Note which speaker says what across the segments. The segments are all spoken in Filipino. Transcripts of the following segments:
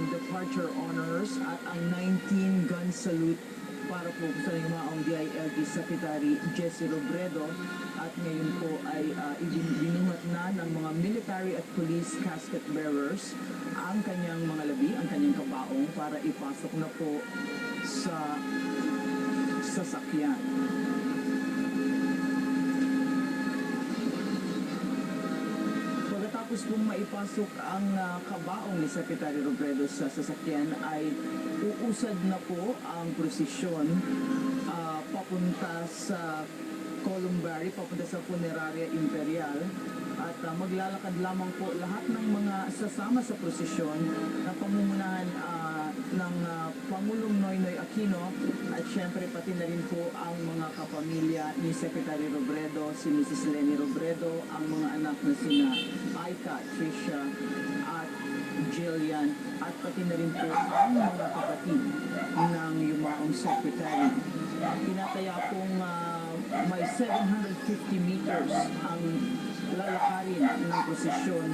Speaker 1: Departure Honors at ang 19 gun salute para po sa yumaong DILG Secretary Jesse Robredo, at ngayon po ay ibinuhat na ng mga military at police casket bearers ang kanyang mga labi, ang kanyang kabaong para ipasok na po sa sasakyan. Tapos kung maipasok ang kabaong ni Secretary Robredo sa sasakyan, ay uusad na po ang prosesyon papunta sa Columbari, papunta sa Funeraria Imperial, at maglalakad lamang po lahat ng mga sasama sa prosesyon na pamumunahan ng Pangulong Noynoy Aquino, at syempre pati na rin po ang mga kapamilya ni Secretary Robredo, si Mrs. Leni Robredo, ang mga anak na sina Aika, Tricia at Jillian, at pati na rin po ang mga kapatid ng yumaong secretary. Tinataya pong may 750 meters ang lalakarin ng prosesyon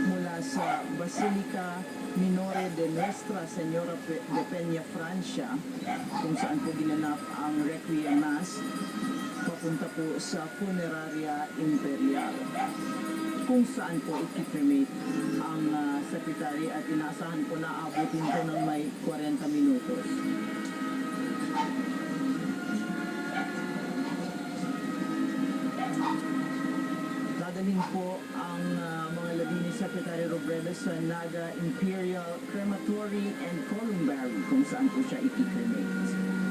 Speaker 1: mula sa Basilica Minore de Nuestra Señora de Peña, Francia, kung saan po ginanap ang Requiem Mass, papunta po sa Funeraria Imperial, kung saan po ikikremate ang secretary, at inaasahan po na abutin po ng may 40 minutos. Dadalhin po ang mga labi ni Secretary Robredo sa Naga Imperial Crematory and Columbari, kung saan po siya ikikremate.